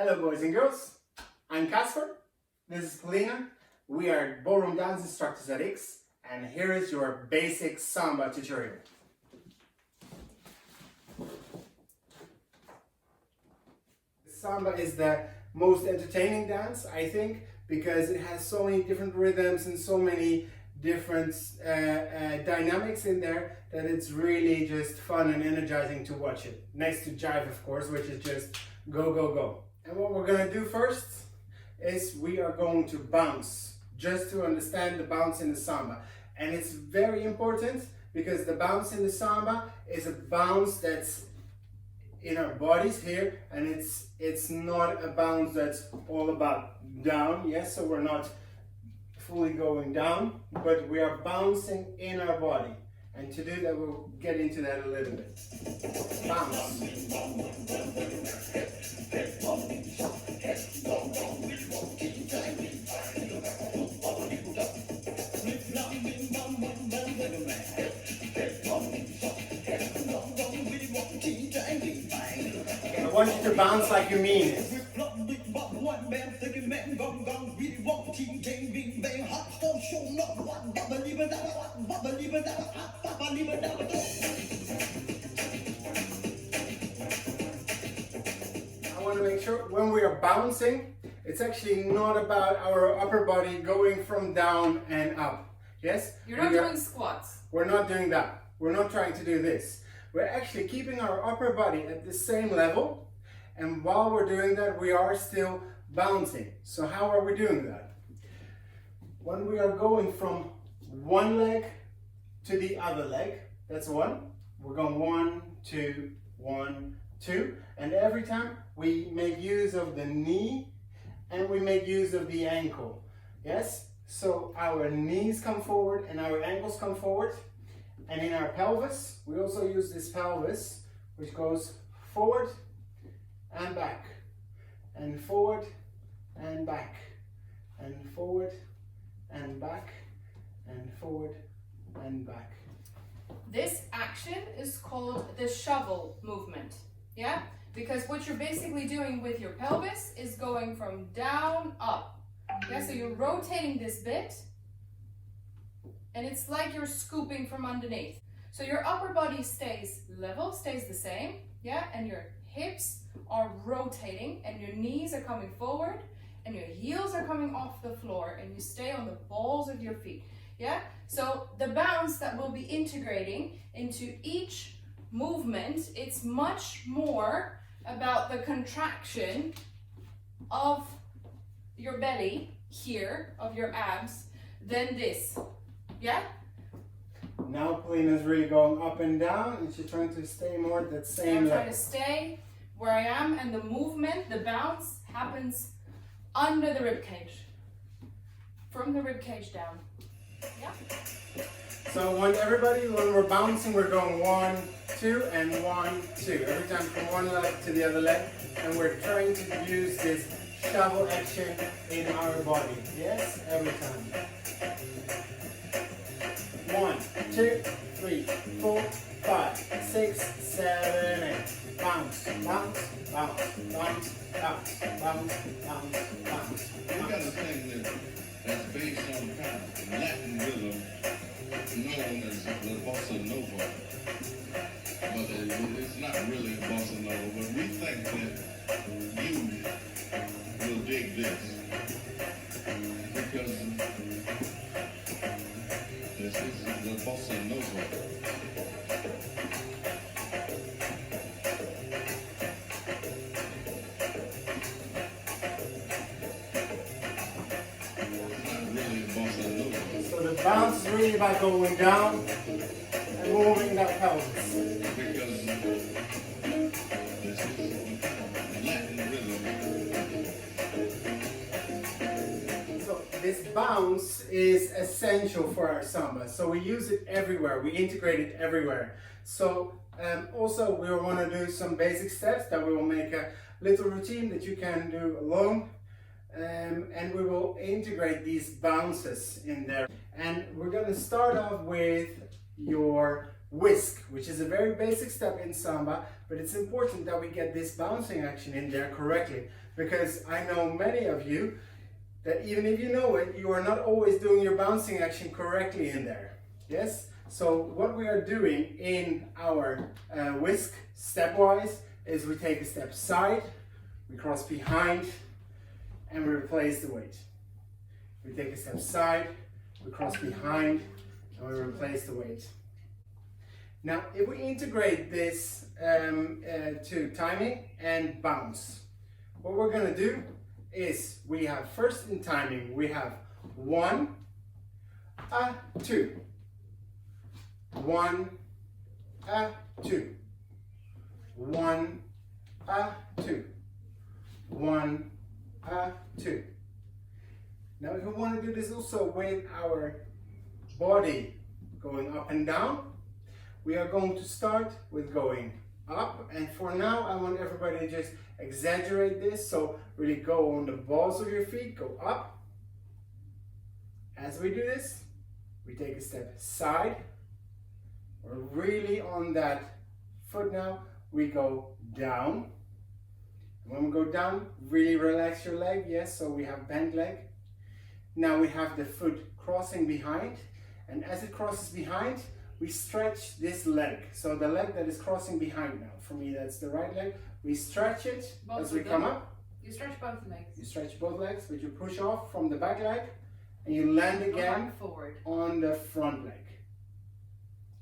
Hello boys and girls, I'm Casper, this is Polina, we are ballroom dance instructors at X, and here is your basic samba tutorial. Samba is the most entertaining dance, I think, because it has so many different rhythms and so many different dynamics in there that it's really just fun and energizing to watch it. Next to jive, of course, which is just go, go, go. And what we're going to do first is we are going to bounce, just to understand the bounce in the samba. And it's very important because the bounce in the samba is a bounce that's in our bodies here, and it's not a bounce that's all about down, yes, so we're not fully going down, but we are bouncing in our body. And to do that, we'll get into that a little bit. Bounce. I want you to bounce like you mean it. I want to make sure when we are bouncing, it's actually not about our upper body going from down and up. Yes? You're not doing squats. We're not doing that. We're not trying to do this. We're actually keeping our upper body at the same level, and while we're doing that, we are still bouncing. So how are we doing that? When we are going from one leg to the other leg, that's one. We're going 1, 2, 1, 2, and every time we make use of the knee and we make use of the ankle. Yes? So our knees come forward and our ankles come forward. And in our pelvis, we also use this pelvis, which goes forward and back, and forward and back, and forward and back, and forward and back. This action is called the shovel movement, yeah? Because what you're basically doing with your pelvis is going from down up, yeah? So you're rotating this bit, and it's like you're scooping from underneath. So your upper body stays level, stays the same, yeah? And your hips are rotating, and your knees are coming forward, and your heels are coming off the floor, and you stay on the balls of your feet, yeah? So the bounce that we'll be integrating into each movement, it's much more about the contraction of your belly here, of your abs, than this. Yeah? Now Polina's really going up and down, and she's trying to stay more at that same level. I'm trying to stay where I am, and the movement, the bounce, happens under the rib cage. From the rib cage down. Yeah? So I want everybody, when we're bouncing, we're going 1, 2, and 1, 2. Every time from one leg to the other leg, and we're trying to use this shovel action in our body. Yes? Every time. 1, 2, 3, 4, 5, 6, 7, 8. Bounce, bounce, bounce, bounce, bounce, bounce, bounce, bounce. We got a thing that's based on kind of Latin rhythm known as the bossa nova. But it's not really a bossa nova, but we think that you will dig this. Because this is the bossa nova. So the bounce is really about going down and moving that pelvis. Because this is Latin rhythm. So this bounce is essential for our samba. So we use it everywhere. We integrate it everywhere. So also we want to do some basic steps that we will make a little routine that you can do alone. And we will integrate these bounces in there. And we're going to start off with your whisk, which is a very basic step in samba, but it's important that we get this bouncing action in there correctly, because I know many of you that even if you know it, you are not always doing your bouncing action correctly in there. Yes? So what we are doing in our whisk stepwise is we take a step side, we cross behind, and we replace the weight. We take a step side, we cross behind, and we replace the weight. Now, if we integrate this to timing and bounce, what we're going to do is we have first in timing, we have 1, 2. 1, 2. 1, 2. 1, 2. Now, if we want to do this also with our body going up and down, we are going to start with going up, and for now I want everybody to just exaggerate this, so really go on the balls of your feet, go up. As we do this, we take a step side, we're really on that foot now, we go down. When we go down, really relax your leg, yes, so we have bent leg. Now we have the foot crossing behind, and as it crosses behind, we stretch this leg. So the leg that is crossing behind now, for me that's the right leg, we stretch it Both as we of come them. up. You stretch both legs. You stretch both legs, but you push off from the back leg, and you land Go again back forward. on the front leg.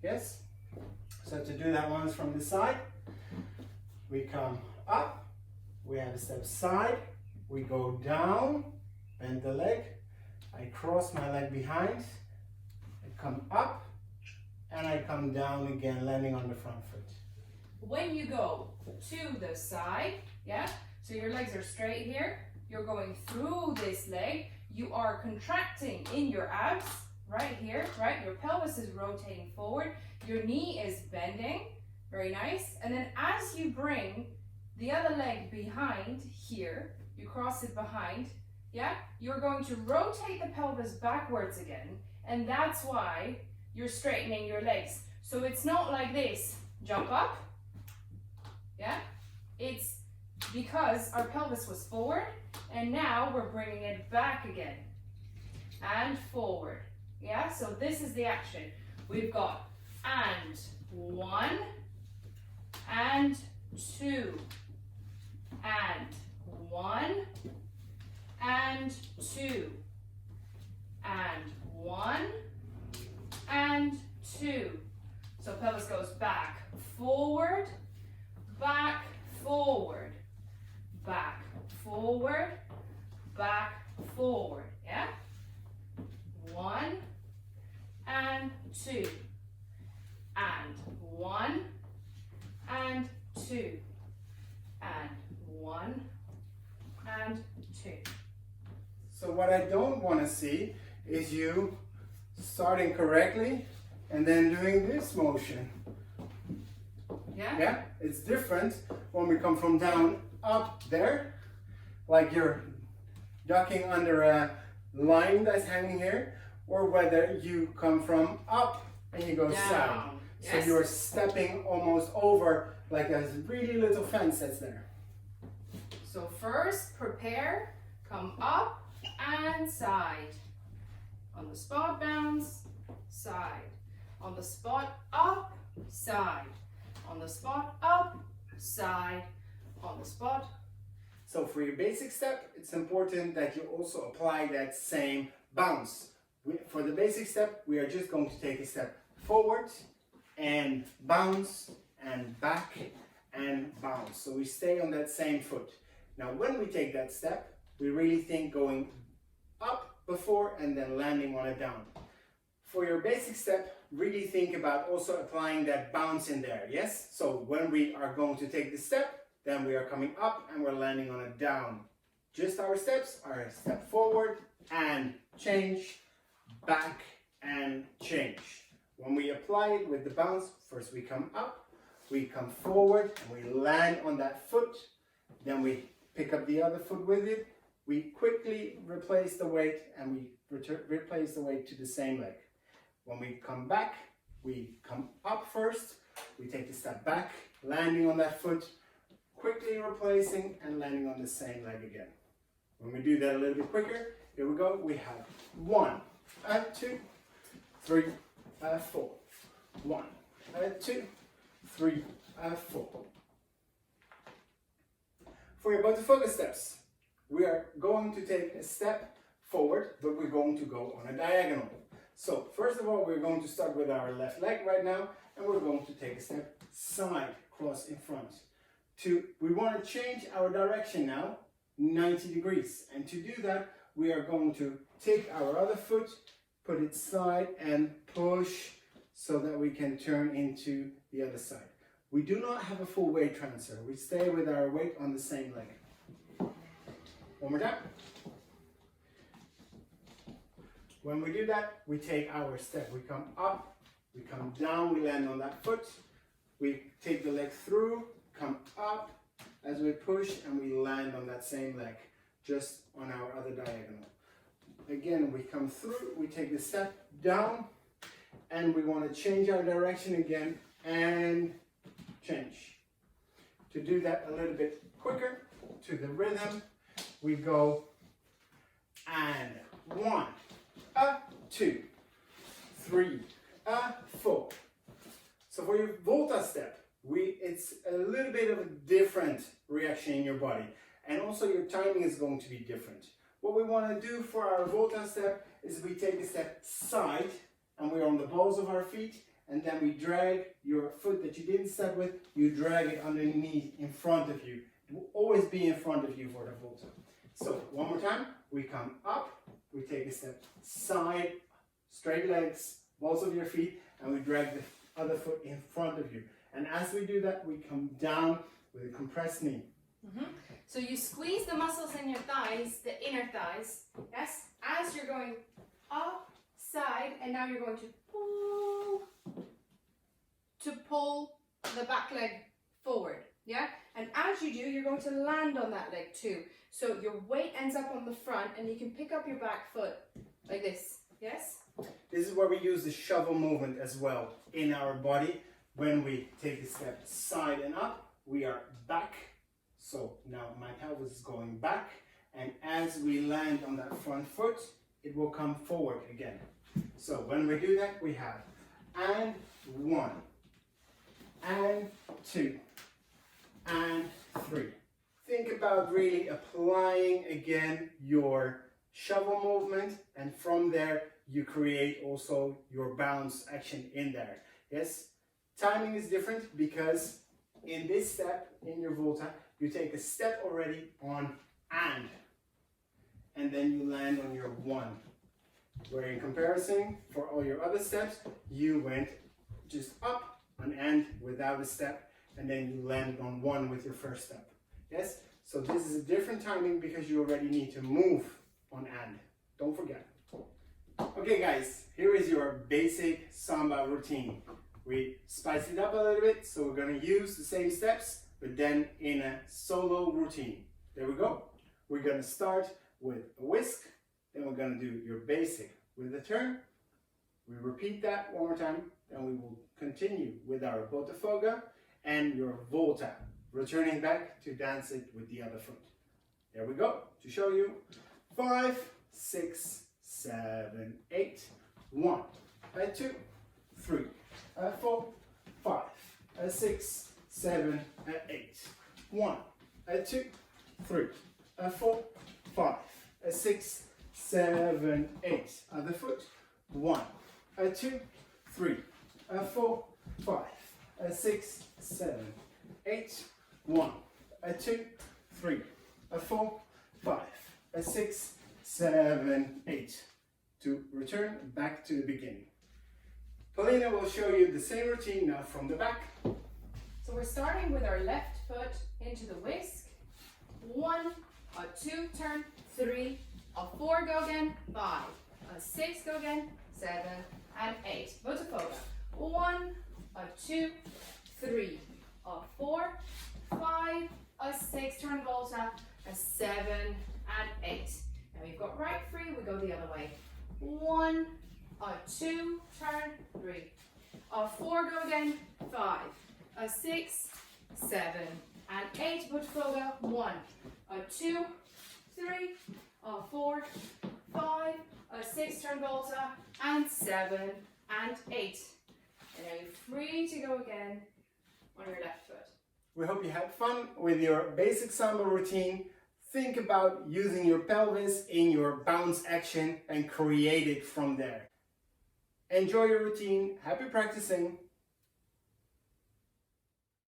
Yes? So to do that once from the side, we come up, we have a step side, we go down, bend the leg, I cross my leg behind, I come up, and I come down again, landing on the front foot. When you go to the side, yeah, so your legs are straight here, you're going through this leg, you are contracting in your abs, right here, right? Your pelvis is rotating forward, your knee is bending, very nice. And then as you bring the other leg behind here, you cross it behind, yeah, you're going to rotate the pelvis backwards again, and that's why you're straightening your legs. So it's not like this, jump up, yeah? It's because our pelvis was forward, and now we're bringing it back again, and forward, yeah? So this is the action. We've got and 1, and 2, and 1, and 2, and 1, and 2. So pelvis goes back, forward, back, forward, back, forward, back, forward, yeah? 1, and 2, and 1, and 2, and 1, and 2. So what I don't want to see is you starting correctly and then doing this motion. Yeah? Yeah, it's different when we come from down up there, like you're ducking under a line that's hanging here, or whether you come from up and you go Down. side. Yes. So you're stepping almost over like a really little fence that's there. So first, prepare, come up and side. On the spot, bounce, side. On the spot, up, side. On the spot, up, side. On the spot. So for your basic step, it's important that you also apply that same bounce. For the basic step, we are just going to take a step forward and bounce and back and bounce. So we stay on that same foot. Now when we take that step, we really think going up before and then landing on it down. For your basic step, really think about also applying that bounce in there, yes? So when we are going to take the step, then we are coming up and we're landing on it down. Just our steps are a step forward and change, back and change. When we apply it with the bounce, first we come up, we come forward and we land on that foot, then we pick up the other foot with it, we quickly replace the weight and we replace the weight to the same leg. When we come back, we come up first, We take a step back, landing on that foot, quickly replacing and landing on the same leg again. When we do that a little bit quicker, here we go. We have 1, 2, 3, 4. 1, 2, 3, 4. For your Botafogo steps, we are going to take a step forward, but we're going to go on a diagonal. So first of all, we're going to start with our left leg right now, and we're going to take a step side, cross in front. We want to change our direction now, 90 degrees. And to do that, we are going to take our other foot, put it side and push so that we can turn into the other side. We do not have a full weight transfer. We stay with our weight on the same leg. One more time. When we do that, we take our step. We come up, we come down, we land on that foot. We take the leg through, come up as we push, and we land on that same leg, just on our other diagonal. Again, we come through, we take the step down, and we want to change our direction again, and change. To do that a little bit quicker, to the rhythm, we go, and 1, 2, 3, 4. So for your Volta step, it's a little bit of a different reaction in your body, and also your timing is going to be different. What we want to do for our Volta step is we take a step side, and we're on the balls of our feet, and then we drag your foot that you didn't step with, you drag it underneath in front of you. It will always be in front of you for the Volta. So one more time, we come up, we take a step side, straight legs, balls of your feet, and we drag the other foot in front of you. And as we do that, we come down with a compressed knee. So you squeeze the muscles in your thighs, the inner thighs, yes, as you're going up, side, and now you're going to pull the back leg forward, yeah? And as you do, you're going to land on that leg too. So your weight ends up on the front, and you can pick up your back foot like this, yes? This is where we use the shovel movement as well in our body. When we take a step side and up, we are back. So now my pelvis is going back, and as we land on that front foot, it will come forward again. So when we do that, we have and 1, and 2, and 3. Think about really applying again your shovel movement, and from there you create also your bounce action in there. Yes, timing is different because in this step, in your Volta, you take a step already on and then you land on your 1. Where in comparison, for all your other steps, you went just up on and without a step, and then you landed on 1 with your first step. Yes? So this is a different timing because you already need to move on and. Don't forget. Okay guys, here is your basic samba routine. We spiced it up a little bit, so we're going to use the same steps, but then in a solo routine. There we go. We're going to start with a whisk, then we're going to do your basic with a turn. We repeat that one more time, then we will continue with our Botafogo and your Volta, returning back to dance it with the other foot. There we go, to show you. 5, 6, 7, 8. 1, 2, 3, 4, 5, 6, 7, 8. 1, 2, 3, 4, 5, 6, 7, 8. Other foot. 1, 2, 3, 4, 5, 6, 7, 8. 1, 2, 3, 4, 5, 6, 7, 8. To return back to the beginning. Paulina will show you the same routine now from the back. So we're starting with our left foot into the whisk. 1, 2, turn, 3, 4, go again, 5, 6, go again, 7, and 8. Botafogo. 1, 2, 3, 4, 5, 6, turn Volta, 7, and 8. Now we've got right free, we go the other way. 1, 2, turn, 3, a 4, go again, 5, a 6, 7, and 8, portfolio, 1, a 2, 3, a 4, 5, a 6, turn volta, and 7, and 8. And now you're free to go again on your left foot. We hope you had fun with your basic samba routine. Think about using your pelvis in your bounce action and create it from there. Enjoy your routine. Happy practicing.